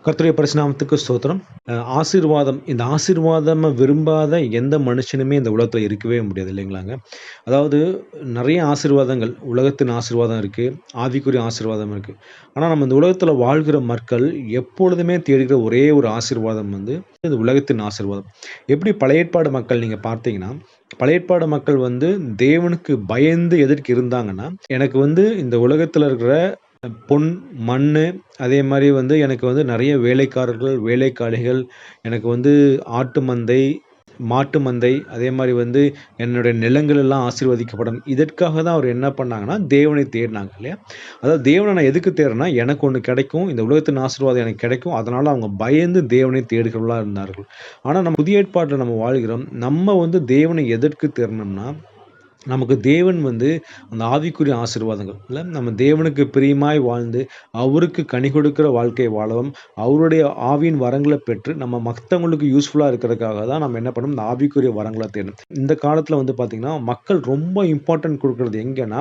கர்த்தருடைய பரிசுநாமத்துக்கு ஸ்தோத்திரம். ஆசீர்வாதம். இந்த ஆசீர்வாதம் விரும்பாத எந்த மனுஷனுமே இந்த உலகத்துல இருக்கவே முடியாது இல்லைங்களாங்க. அதாவது நெறைய ஆசீர்வாதங்கள், உலகத்தின் ஆசீர்வாதம் இருக்கு, ஆவிக்குரிய ஆசீர்வாதம் இருக்கு. ஆனா நம்ம இந்த உலகத்துல வாழ்கிற மக்கள் எப்பொழுதுமே தேடுகிற ஒரே ஒரு ஆசீர்வாதம் வந்து இந்த உலகத்தின் ஆசீர்வாதம். எப்படி பழைய ஏற்பாடு மக்கள் நீங்க பார்த்தீங்கன்னா, பழைய ஏற்பாடு மக்கள் வந்து தேவனுக்கு பயந்து எதற்கு இருந்தாங்கன்னா, எனக்கு வந்து இந்த உலகத்துல இருக்கிற பொன், மண்ணு, அதே மாரி வந்து எனக்கு வந்து நெறைய வேலைக்காரர்கள், வேலைக்காளிகள், எனக்கு வந்து ஆட்டு மந்தை, மாட்டு மந்தை, அதே மாரி வந்து என்னுடைய நிலங்கள் எல்லாம் ஆசீர்வதிக்கப்படணும். இதற்காக தான் அவர் என்ன பண்ணாங்கன்னா, தேவனை தேடுனாங்க இல்லையா? அதாவது தேவன நான் எதுக்கு தேடுறேன்னா, எனக்கு ஒண்ணு கிடைக்கும். இந்த உலகத்தின் ஆசீர்வாதம் எனக்கு கிடைக்கும். அதனால அவங்க பயந்து தேவனை தேடுகிறவர்களா இருந்தார்கள். ஆனா நம்ம புதிய ஏற்பாட்டுல நம்ம வாழ்கிறோம். நம்ம வந்து தேவனை எதற்கு தேடணும்னா, நமக்கு தேவன் வந்து அந்த ஆவிக்குரிய ஆசீர்வாதங்கள் இல்ல, நம்ம தேவனுக்கு பிரியமாய் வாழ்ந்து, அவருக்கு கனி கொடுக்கிற வாழ்க்கை வாழவும், அவருடைய ஆவியின் வரங்கள பெற்று, நம்ம மத்தவங்களுக்கு யூஸ்ஃபுல்லா இருக்கிறதுக்காக தான் நம்ம என்ன பண்ணணும், இந்த ஆவிக்குரிய வரங்கள தேடணும். இந்த காலத்துல வந்து பார்த்தீங்கன்னா, மக்கள் ரொம்ப இம்பார்ட்டன்ட் குடுக்குறது எங்கன்னா,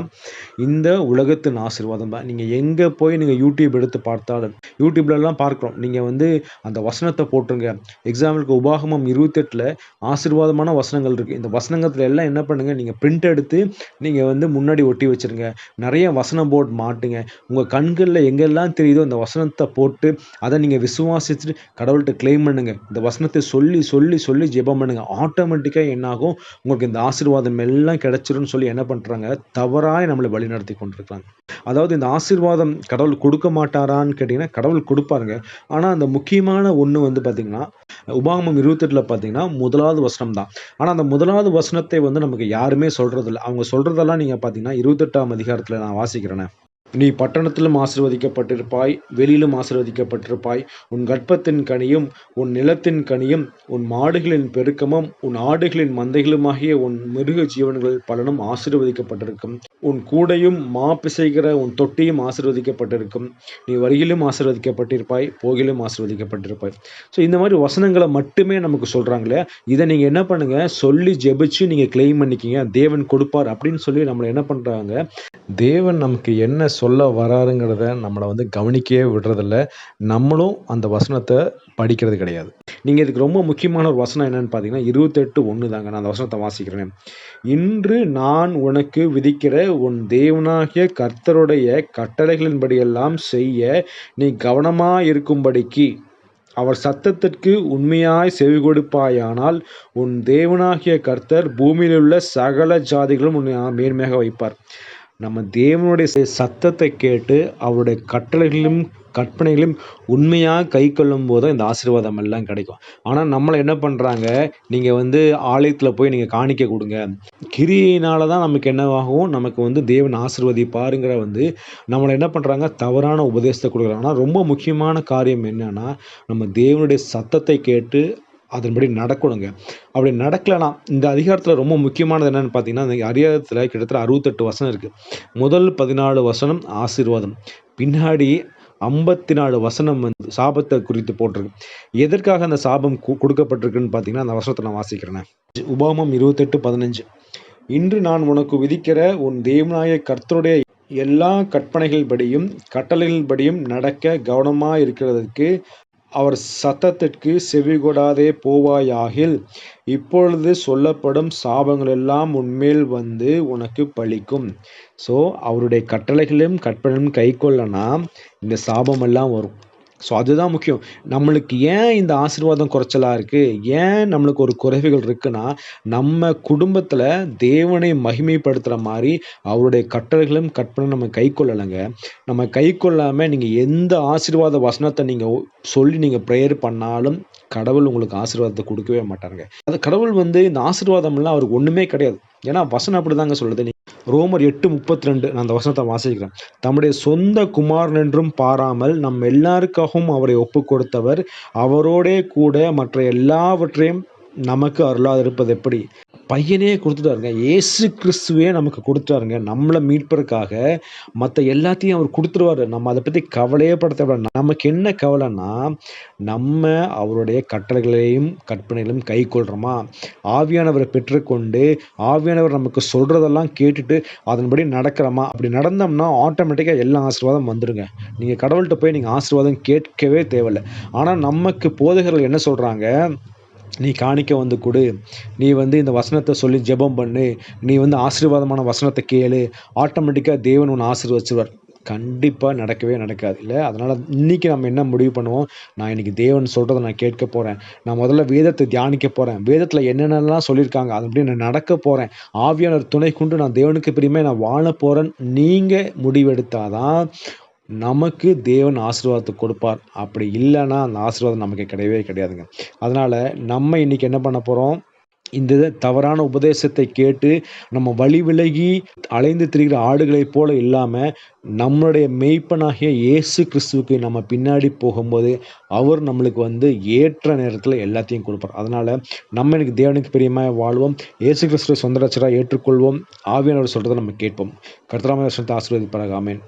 இந்த உலகத்தின் ஆசீர்வாதம் தான். நீங்க எங்க போய் நீங்க யூடியூப் எடுத்து பார்த்தாலும், யூடியூப்லலாம் பார்க்கிறோம். நீங்க வந்து அந்த வசனத்த போட்டுருங்க. எக்ஸாம்பிளுக்கு உபாகமம் 28ல ஆசீர்வாதமான வசனங்கள் இருக்கு. இந்த வசனங்கத்துல எல்லாம் என்ன பண்ணுங்க, நீங்க பிரிண்ட் எடுத்து நீங்க வந்து முன்னாடி ஒட்டி வச்சிருங்க. நெறைய வசனம் போர்ட் மாட்டுங்க. உங்க கண்கள்ல எங்கெல்லாம் தெரியுதோ அந்த வசனத்த போட்டு, அத நீங்க விசுவாசிச்சுட்டு கடவுள்ட்ட கிளைம் பண்ணுங்க. இந்த வசனத்த சொல்லி, சொல்லி, சொல்லி ஜெபம் பண்ணுங்க. ஆட்டோமேட்டிக்கா என்ன ஆகும், உங்களுக்கு இந்த ஆசீர்வாதம் எல்லாம் கிடைச்சிரும்னு சொல்லி என்ன பண்றாங்க, தவறாய் நம்மள வழிநடத்தி கொண்டிருக்காங்க. அதாவது இந்த ஆசீர்வாதம் கடவுள் குடுக்க மாட்டாரான்னு கேட்டீங்கன்னா, கடவுள் குடுப்பாருங்க. ஆனா அந்த முக்கியமான ஒண்ணு வந்து பார்த்தீங்கன்னா, உபாகமம் 28ல பார்த்தீங்கன்னா, 1வது வசனம் தான். ஆனா அந்த 1வது வசனத்தை வந்து நமக்கு யாருமே சொல்றதில்ல. அவங்க சொல்றதெல்லாம் நீங்க பார்த்தீங்கன்னா, 28ஆம் அதிகாரத்துல நான் வாசிக்கிறேனே. "நீ பட்டணத்திலும் ஆசீர்வதிக்கப்பட்டிருப்பாய், வெளியிலும் ஆசீர்வதிக்கப்பட்டிருப்பாய். உன் கர்ப்பத்தின் கனியும், உன் நிலத்தின் கனியும், உன் மாடுகளின் பெருக்கமும், உன் ஆடுகளின் மந்தைகளுமாகிய உன் மிருக ஜீவன்கள் பலனும் ஆசீர்வதிக்கப்பட்டிருக்கும். உன் கூடையும் மா பிசைகிற உன் தொட்டியும் ஆசீர்வதிக்கப்பட்டிருக்கும். நீ வருகிலும் ஆசீர்வதிக்கப்பட்டிருப்பாய், போகிலும் ஆசீர்வதிக்கப்பட்டிருப்பாய்." ஸோ இந்த மாரி வசனங்கள மட்டுமே நமக்கு சொல்றாங்க இல்லையா? இத நீங்க என்ன பண்ணுங்க, சொல்லி ஜெபிச்சு நீங்க கிளைம் பண்ணிக்கங்க. தேவன் கொடுப்பார் அப்படின்னு சொல்லி நம்மள என்ன பண்றாங்க, தேவன் நமக்கு என்ன சொல்ல வராருங்கிறத நம்மள வந்து கவனிக்கவே விடுறதில்ல. நம்மளும் அந்த வசனத்த படிக்கிறது கிடையாது. நீங்க இதுக்கு ரொம்ப முக்கியமான ஒரு வசனம் என்னன்னு பார்த்தீங்கன்னா, 28:1 தாங்க. நான் அந்த வசனத்த வாசிக்கிறேன். "இன்று நான் உனக்கு விதிக்கிற உன் தேவனாகிய கர்த்தருடைய கட்டளைகளின்படியெல்லாம் செய்ய நீ கவனமாயிருக்கும்படிக்கு அவர் சத்தத்திற்கு உண்மையாய் செவிகொடுப்பாயானால், உன் தேவனாகிய கர்த்தர் பூமியிலுள்ள சகல ஜாதிகளும் உன்னை மேன்மையாக வைப்பார்." நம்ம தேவனுடைய சத்தத்தை கேட்டு அவருடைய கட்டளைகளையும் கற்பனைகளையும் உண்மையா கைக்கொள்ளும் போது இந்த ஆசீர்வாதம் எல்லாம் கிடைக்கும். ஆனா நம்மள என்ன பண்றாங்க, நீங்க வந்து ஆலயத்துல போய் நீங்க காணிக்கை கொடுங்க. கிரியையினால தான் நமக்கு என்னவாகும், நமக்கு வந்து தேவன் ஆசீர்வதிப்பாருங்கிற வந்து நம்மள என்ன பண்றாங்க, தவறான உபதேசத்தை கொடுக்குறாங்க. ஆனா ரொம்ப முக்கியமான காரியம் என்னன்னா, நம்ம தேவனுடைய சத்தத்தை கேட்டு அதன்படி நடக்கணுங்க. அப்படி நடக்கலனா, இந்த அதிகாரத்துல ரொம்ப முக்கியமானது என்னன்னு பார்த்தீங்கன்னா, இந்த அதிகாரத்துல கிட்டத்தட்ட 68 வசனம் இருக்கு. முதல் 14 வசனம் ஆசீர்வாதம். பின்னாடி 54 வசனம் வந்து சாபத்த குறித்து போட்டிருக்கு. எதற்காக அந்த சாபம் கொடுக்கப்பட்டிருக்குன்னு பார்த்தீங்கன்னா, அந்த வசனத்த நான் வாசிக்கிறேனே. உபாகமம் 28:15. "இன்று நான் உனக்கு விதிக்கிற உன் தேவனாகிய கர்த்தருடைய எல்லா கற்பனைகள்படியும் கட்டளைகளின்படியும் நடக்க கவனமாயிருக்கிறதற்கு அவர் சத்தத்திற்கு செவிகொடாதே போவாயாகில், இப்பொழுது சொல்லப்படும் சாபங்களெல்லாம் உன்மேல் வந்து உனக்கு பலிக்கும்." ஸோ அவருடைய கட்டளைகளையும் கற்பனையும் கைக்கொள்ளனா இந்த சாபமெல்லாம் வரும். ஸோ அதுதான் முக்கியம். நம்மளுக்கு ஏன் இந்த ஆசீர்வாதம் குறைச்சலா இருக்கு? ஏன் நம்மளுக்கு ஒரு குறைவுகள் இருக்குன்னா, நம்ம குடும்பத்துல தேவனை மகிமைப்படுத்துற மாரி அவருடைய கட்டளைகளும் கற்பனையும் நம்ம கைக்கொள்ளலங்க. நம்ம கைக்கொள்ளாம நீங்க எந்த ஆசீர்வாத வசனத்த நீங்க சொல்லி நீங்க பிரேயர் பண்ணாலும், கடவுள் உங்களுக்கு ஆசீர்வாதத்த குடுக்கவே மாட்டாருங்க. அது கடவுள் வந்து இந்த ஆசீர்வாதம்லாம் அவருக்கு ஒண்ணுமே கிடையாது. ஏன்னா வசனம் அப்படிதாங்க சொல்லுது. ரோமர் 8:32 நான் அந்த வசனத்த வாசிக்கிறேன். "தம்முடைய சொந்த குமாரன் என்றும் பாராமல் நம் எல்லாருக்காகவும் அவரை ஒப்புக் கொடுத்தவர், அவரோடே கூட மற்ற எல்லாவற்றையும் நமக்கு அருளாதிருப்பது எப்படி?" பையனே குடுத்துட்டாருங்க. இயேசு கிறிஸ்துவே நமக்கு குடுத்துட்டாருங்க. நம்மள மீட்பதற்காக மத்த எல்லாத்தையும் அவர் குடுத்துருவாரு. நம்ம அத பத்தி கவலையே பட தேவையில்ல. நமக்கு என்ன கவலைன்னா, நம்ம அவருடைய கட்டளைகளையும், கற்பனைகளையும் கைக்கொள்றோமா? ஆவியானவர பெற்றுக்கொண்டு, ஆவியானவர் நமக்கு சொல்றதெல்லாம் கேட்டுட்டு, அதன்படி நடக்கிறோமா? அப்படி நடந்தோம்னா, ஆட்டோமேட்டிக்கா எல்லா ஆசீர்வாதம் வந்துருங்க. நீங்க கடவுள்ட்ட போய் நீங்க ஆசீர்வாதம் கேட்கவே தேவையில்ல. ஆனா, நமக்கு போதகர்கள் என்ன சொல்றாங்க? நீ காணிக்க வந்து குடு. நீ வந்து இந்த வசனத்த சொல்லி ஜெபம் பண்ணு. நீ வந்து ஆசீர்வாதமான வசனத்த கேளு. ஆட்டோமேட்டிக்கா தேவன் உன்ன ஆசீர்வதிச்சுருவார். கண்டிப்பா நடக்கவே நடக்காது. இல்ல. அதனால இன்னைக்கு நம்ம என்ன முடிவு பண்ணுவோம்? நான் இன்னைக்கு தேவன் சொல்றத நான் கேட்க போறேன். நான் முதல்ல வேதத்த தியானிக்க போறேன். வேதத்துல என்னென்னலாம் சொல்லியிருக்காங்க, அதன்படி நான் நடக்க போறேன். ஆவியானவர் துணை கொண்டு நான் தேவனுக்கு பிரியமா நான் வாழ போறேன்னு நீங்க முடிவெடுத்தா தான், நமக்கு தேவன் ஆசீர்வாதத்த கொடுப்பார். அப்படி இல்லன்னா, அந்த ஆசீர்வாதம் நமக்கு கிடையவே கிடையாதுங்க. அதனால நம்ம இன்னைக்கு என்ன பண்ண போறோம்? இந்த தவறான உபதேசத்தை கேட்டு, நம்ம வழி விலகி அலைந்து திரிகிற ஆடுகளைப் போல இல்லாம, நம்முடைய மேய்ப்பனாகிய இயேசு கிறிஸ்துவுக்கு நம்ம பின்னாடி போகும்போது, அவர் நம்மளுக்கு வந்து ஏற்ற நேரத்தில எல்லாத்தையும் குடுப்பார். அதனால நம்ம இன்னைக்கு தேவனுக்கு பிரியமாய் வாழ்வோம். இயேசு கிறிஸ்துவை சொந்த இரட்சகரா ஏற்றுக்கொள்வோம். ஆவியானவர் சொல்றத நம்ம கேட்போம். கர்த்தர் தாமே வசனத்தை ஆசீர்வதிப்பாராக. ஆமென்.